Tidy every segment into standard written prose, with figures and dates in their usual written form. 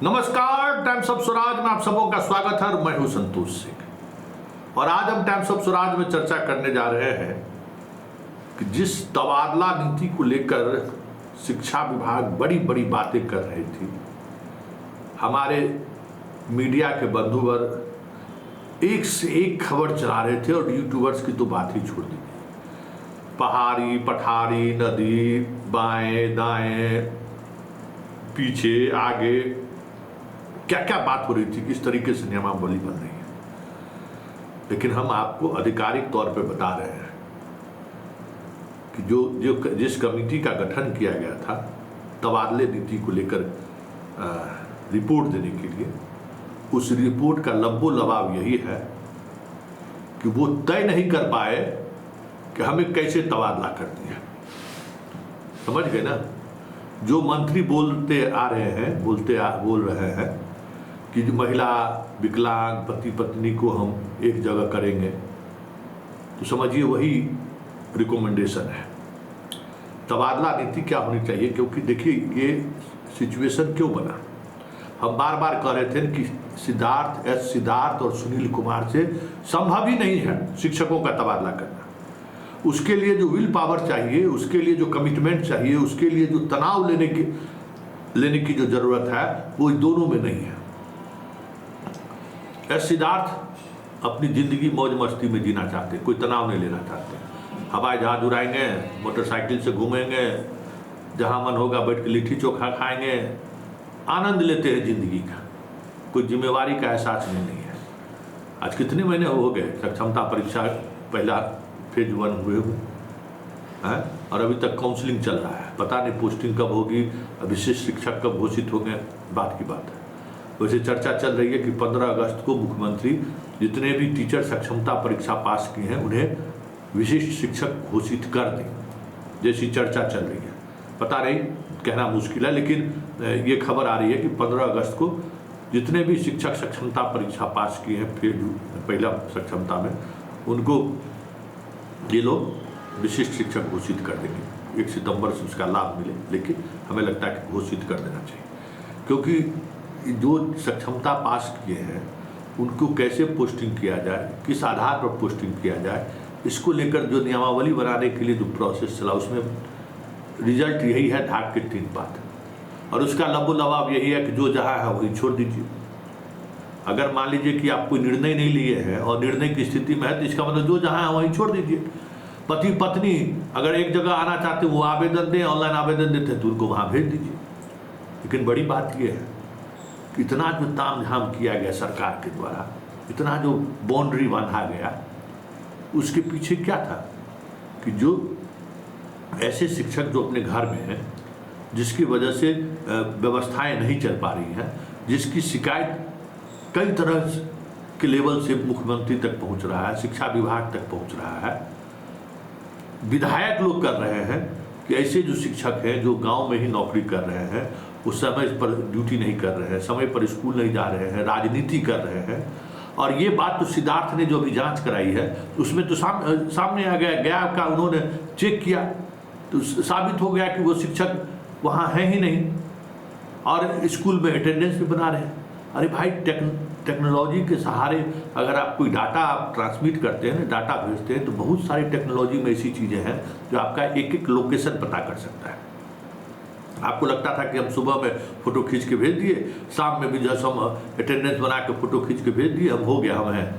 नमस्कार, times of Swaraj में आप सबों का स्वागत है। मैं हूं संतोष सिंह और आज हम टाइम्स ऑफ स्वराज में चर्चा करने जा रहे हैं कि जिस तबादला नीति को लेकर शिक्षा विभाग बड़ी बड़ी बातें कर रही थी, हमारे मीडिया के बंधुवर एक से एक खबर चला रहे थे और यूट्यूबर्स की तो बात ही छोड़ दी। पहाड़ी पठारी, नदी, बाएं दाएं, पीछे आगे, क्या क्या बात हो रही थी, किस तरीके से नियमावली बन रही है। लेकिन हम आपको आधिकारिक तौर पे बता रहे हैं कि जिस कमेटी का गठन किया गया था तबादले नीति को लेकर रिपोर्ट देने के लिए, उस रिपोर्ट का लब्बो लबाब यही है कि वो तय नहीं कर पाए कि हमें कैसे तबादला कर दिया। समझ गए ना? जो मंत्री बोलते आ रहे हैं, बोल रहे हैं कि जो महिला, विकलांग, पति पत्नी को हम एक जगह करेंगे, तो समझिए वही रिकमेंडेशन है। तबादला नीति क्या होनी चाहिए? क्योंकि देखिए ये सिचुएशन क्यों बना, हम बार बार कह रहे थे कि सिद्धार्थ और सुनील कुमार से संभव ही नहीं है शिक्षकों का तबादला करना। उसके लिए जो विल पावर चाहिए, उसके लिए जो कमिटमेंट चाहिए, उसके लिए जो तनाव लेने की जो जरूरत है, वो दोनों में नहीं है। सिद्धार्थ अपनी जिंदगी मौज मस्ती में जीना चाहते, कोई तनाव नहीं लेना चाहते। हवाई जहाज उड़ाएंगे, मोटरसाइकिल से घूमेंगे, जहां मन होगा बैठ के लिट्टी चोखा खाएंगे, आनंद लेते हैं जिंदगी का। कोई जिम्मेवारी का एहसास नहीं है। आज कितने महीने हो गए सक्षमता परीक्षा पहला फेज 1 हुए हैं और अभी तक काउंसलिंग चल रहा है। पता नहीं पोस्टिंग कब होगी, विशिष्ट शिक्षक कब घोषित होंगे, बात की बात है। वैसे चर्चा चल रही है कि 15 अगस्त को मुख्यमंत्री जितने भी टीचर सक्षमता परीक्षा पास किए हैं उन्हें विशिष्ट शिक्षक घोषित कर दें, जैसी चर्चा चल रही है। पता नहीं, कहना मुश्किल है, लेकिन ये खबर आ रही है कि 15 अगस्त को जितने भी शिक्षक सक्षमता परीक्षा पास किए हैं फेज पहला सक्षमता में, उनको ये लोग विशिष्ट शिक्षक घोषित कर देंगे। 1 सितंबर से उसका लाभ मिले, लेकिन हमें लगता है कि घोषित कर देना चाहिए। क्योंकि जो सक्षमता पास किए हैं उनको कैसे पोस्टिंग किया जाए, किस आधार पर पोस्टिंग किया जाए, इसको लेकर जो नियमावली बनाने के लिए जो प्रोसेस चला, उसमें रिजल्ट यही है, ढाक के 3 बात। और उसका लबो लबाब यही है कि जो जहाँ है वही छोड़ दीजिए। अगर मान लीजिए कि आप कोई निर्णय नहीं लिए हैं और निर्णय की स्थिति में है, तो इसका मतलब जो जहाँ है वहीं छोड़ दीजिए। पति पत्नी अगर एक जगह आना चाहते वो आवेदन दें, ऑनलाइन आवेदन देते हैं तो उनको वहाँ भेज दीजिए। लेकिन बड़ी बात यह है कि इतना जो ताम झाम किया गया सरकार के द्वारा, इतना जो बाउंड्री बांधा गया, उसके पीछे क्या था कि जो ऐसे शिक्षक जो अपने घर में हैं, जिसकी वजह से व्यवस्थाएं नहीं चल पा रही हैं, जिसकी शिकायत कई तरह के लेवल से मुख्यमंत्री तक पहुंच रहा है, शिक्षा विभाग तक पहुंच रहा है, विधायक लोग कर रहे हैं कि ऐसे जो शिक्षक हैं जो गांव में ही नौकरी कर रहे हैं, वो समय पर ड्यूटी नहीं कर रहे हैं, समय पर स्कूल नहीं जा रहे हैं, राजनीति कर रहे हैं। और ये बात तो सिद्धार्थ ने जो अभी जांच कराई है उसमें तो सामने आ गया का उन्होंने चेक किया तो साबित हो गया कि वो शिक्षक वहाँ है ही नहीं और स्कूल में अटेंडेंस भी बना रहे हैं। अरे भाई, टेक्नोलॉजी के सहारे अगर आप कोई डाटा आप ट्रांसमिट करते हैं ना, डाटा भेजते हैं, तो बहुत सारी टेक्नोलॉजी में ऐसी चीज़ें हैं जो आपका एक एक लोकेशन पता कर सकता है। आपको लगता था कि हम सुबह में फ़ोटो खींच के भेज दिए, शाम में भी जैसे हम अटेंडेंस बना के फ़ोटो खींच के भेज दिए, हम हो गया, हम हैं।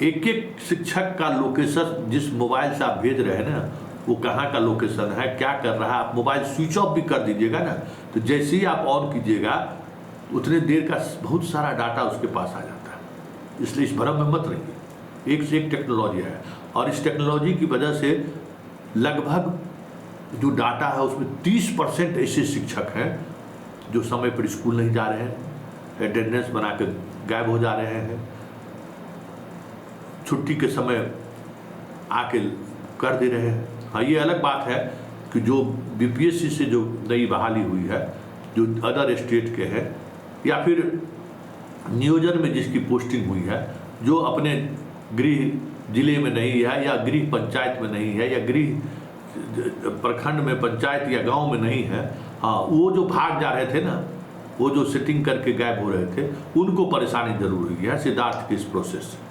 एक एक शिक्षक का लोकेशन जिस मोबाइल से आप भेज रहे हैं ना, वो कहाँ का लोकेशन है, क्या कर रहा है, आप मोबाइल स्विच ऑफ भी कर दीजिएगा ना, तो जैसे ही आप ऑन कीजिएगा उतने देर का बहुत सारा डाटा उसके पास आ जाता है। इसलिए इस भ्रम में मत रहिए, एक से एक टेक्नोलॉजी है। और इस टेक्नोलॉजी की वजह से लगभग जो डाटा है उसमें 30% ऐसे शिक्षक हैं जो समय पर स्कूल नहीं जा रहे हैं, अटेंडेंस बना के गायब हो जा रहे हैं, छुट्टी के समय आके कर दे रहे हैं। हाँ, ये अलग बात है कि जो बीपीएससी से जो नई बहाली हुई है, जो अदर स्टेट के हैं या फिर नियोजन में जिसकी पोस्टिंग हुई है, जो अपने गृह जिले में नहीं है या गृह पंचायत में नहीं है या गृह प्रखंड में पंचायत या गांव में नहीं है, हाँ, वो जो भाग जा रहे थे ना, वो जो सेटिंग करके गायब हो रहे थे उनको परेशानी जरूर हुई है सिद्धार्थ के इस प्रोसेस से।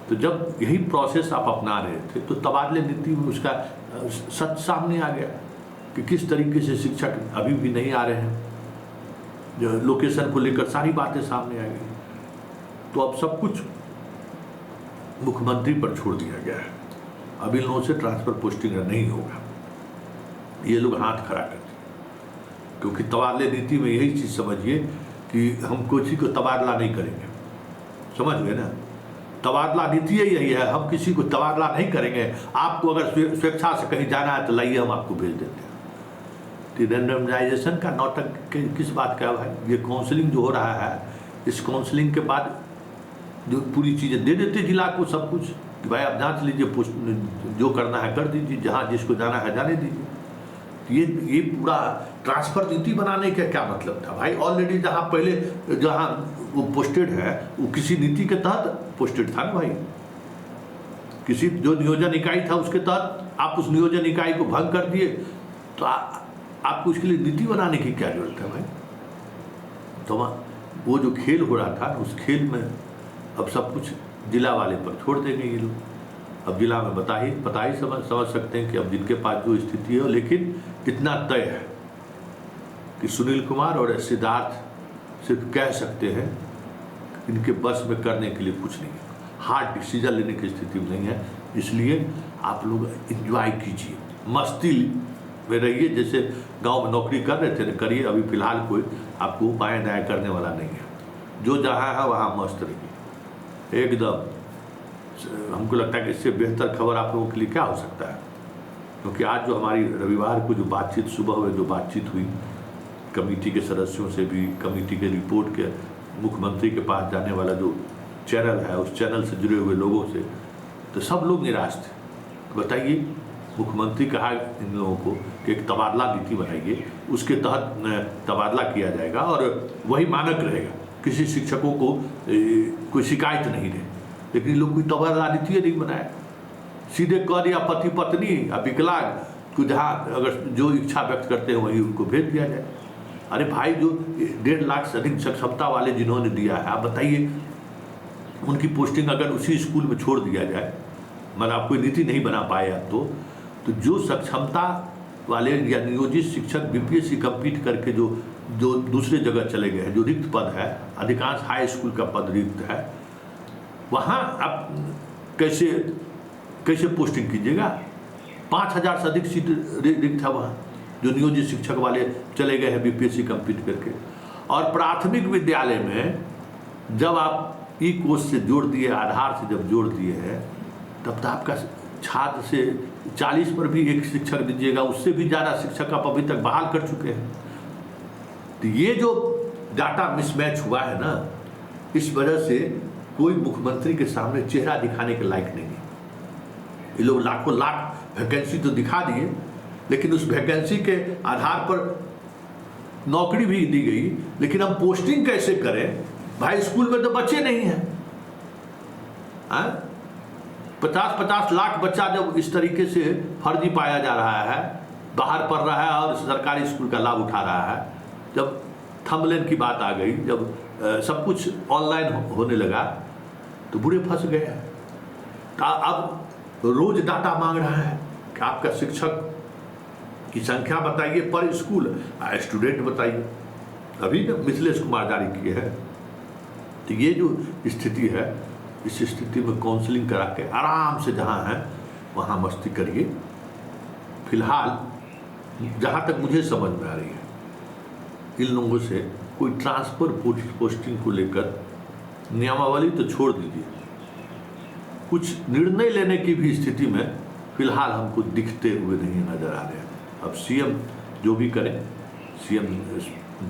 तो जब यही प्रोसेस आप अपना रहे थे तो तबादले नीति में उसका सच सामने आ गया कि किस तरीके से शिक्षक अभी भी नहीं आ रहे हैं, जो लोकेशन को लेकर सारी बातें सामने आ गई। तो अब सब कुछ मुख्यमंत्री पर छोड़ दिया गया है। अब इन लोगों से ट्रांसफर पोस्टिंग नहीं होगा, ये लोग हाथ खड़ा करते, क्योंकि तबादले नीति में यही चीज़ समझिए कि हम किसी को तबादला नहीं करेंगे, समझ गए ना। तबादला नीति यही है, हम किसी को तबादला नहीं करेंगे। आपको अगर स्वेच्छा से कहीं जाना है तो लाइए, हम आपको भेज देते हैं। तो रैंडमाइजेशन का नाटक किस बात का है भाई? ये काउंसलिंग जो हो रहा है, इस काउंसलिंग के बाद जो पूरी चीज़ें दे देते जिला को सब कुछ कि भाई आप जांच लीजिए, जो करना है कर दीजिए, जहाँ जिसको जाना है जाने दीजिए। ये पूरा ट्रांसफर नीति बनाने का क्या मतलब था भाई? ऑलरेडी जहाँ वो पोस्टेड है वो किसी नीति के तहत पोस्टेड था ना भाई, किसी जो नियोजन इकाई था उसके तहत आप उस नियोजन इकाई को भंग कर दिए, तो आपको उसके लिए नीति बनाने की क्या जरूरत है भाई? तो वो जो खेल हो रहा था उस खेल में अब सब कुछ जिला वाले पर छोड़ देंगे ये लोग। अब जिला में पता ही समझ सकते हैं कि अब जिनके पास जो स्थिति है, लेकिन इतना तय है कि सुनील कुमार और सिद्धार्थ सिर्फ कह सकते हैं, इनके बस में करने के लिए कुछ नहीं है, हार्ड डिसीजन लेने की स्थिति में नहीं है। इसलिए आप लोग एंजॉय कीजिए, मस्ती में रहिए, जैसे गांव में नौकरी कर रहे थे ना करिए। अभी फिलहाल कोई आपको बाएं दाएं करने वाला नहीं है, जो जहाँ है वहाँ मस्त रहिए एकदम। हमको लगता है कि इससे बेहतर खबर आप लोगों के लिए क्या हो सकता है, क्योंकि आज जो हमारी रविवार को जो बातचीत सुबह में जो बातचीत हुई कमेटी के सदस्यों से भी, कमेटी के रिपोर्ट के मुख्यमंत्री के पास जाने वाला जो चैनल है उस चैनल से जुड़े हुए लोगों से, तो सब लोग निराश थे। बताइए, मुख्यमंत्री कहा इन लोगों को कि एक तबादला नीति बनाइए, उसके तहत तबादला किया जाएगा और वही मानक रहेगा, किसी शिक्षकों को कोई शिकायत नहीं रहे। लेकिन लोग कोई तबादला नीति नहीं बनाया, सीधे कह दिया पति पत्नी या विकलांग को जहाँ अगर जो इच्छा व्यक्त करते हैं वही उनको भेज दिया जाए। अरे भाई, जो 1.5 लाख से अधिक सक्षमता वाले जिन्होंने दिया है, आप बताइए उनकी पोस्टिंग अगर उसी स्कूल में छोड़ दिया जाए, मतलब आप कोई नीति नहीं बना पाए आप तो जो सक्षमता वाले या नियोजित शिक्षक बीपीएससी कंप्लीट करके जो दूसरे जगह चले गए हैं, जो रिक्त पद है, अधिकांश हाई स्कूल का पद रिक्त है, वहाँ आप कैसे पोस्टिंग कीजिएगा? 5000 से अधिक सीट रिक्त है वहाँ, जो नियोजित शिक्षक वाले चले गए हैं बीपीएससी कंप्लीट करके। और प्राथमिक विद्यालय में जब आप ई कोर्स से जोड़ दिए, आधार से जब जोड़ दिए हैं, तब तो आपका छात्र से 40 पर भी एक शिक्षक दीजिएगा, उससे भी ज़्यादा शिक्षक आप अभी तक बहाल कर चुके हैं। तो ये जो डाटा मिसमैच हुआ है ना, इस वजह से कोई मुख्यमंत्री के सामने चेहरा दिखाने के लायक नहीं है। ये लोग लाखों लाख वैकेंसी तो दिखा दिए, लेकिन उस वैकेंसी के आधार पर नौकरी भी दी गई, लेकिन हम पोस्टिंग कैसे करें भाई? स्कूल में तो बच्चे नहीं हैं। 50-50 लाख बच्चा जब इस तरीके से फर्जी पाया जा रहा है, बाहर पढ़ रहा है और सरकारी स्कूल का लाभ उठा रहा है, जब थंबनेल की बात आ गई, जब सब कुछ ऑनलाइन होने लगा, तो बुरे फंस गए हैं। अब रोज डाटा मांग रहा है कि आपका शिक्षक की संख्या बताइए पर स्कूल, स्टूडेंट बताइए। अभी मिथिलेश कुमार जारी किए हैं। तो ये जो स्थिति है, इस स्थिति में काउंसलिंग करा के आराम से जहाँ है वहाँ मस्ती करिए। फिलहाल जहाँ तक मुझे समझ में आ रही है, इन लोगों से कोई ट्रांसफ़र पोस्टिंग को लेकर नियमावली तो छोड़ दीजिए, कुछ निर्णय लेने की भी स्थिति में फिलहाल हमको दिखते हुए नहीं नजर आ रहे हैं। अब सीएम जो भी करें, सीएम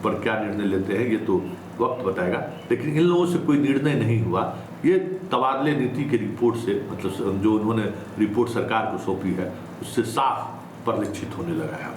पर क्या निर्णय लेते हैं ये तो वक्त बताएगा, लेकिन इन लोगों से कोई निर्णय नहीं हुआ। ये तबादले नीति की रिपोर्ट से, मतलब जो उन्होंने रिपोर्ट सरकार को सौंपी है, उससे साफ परिलक्षित होने लगा है।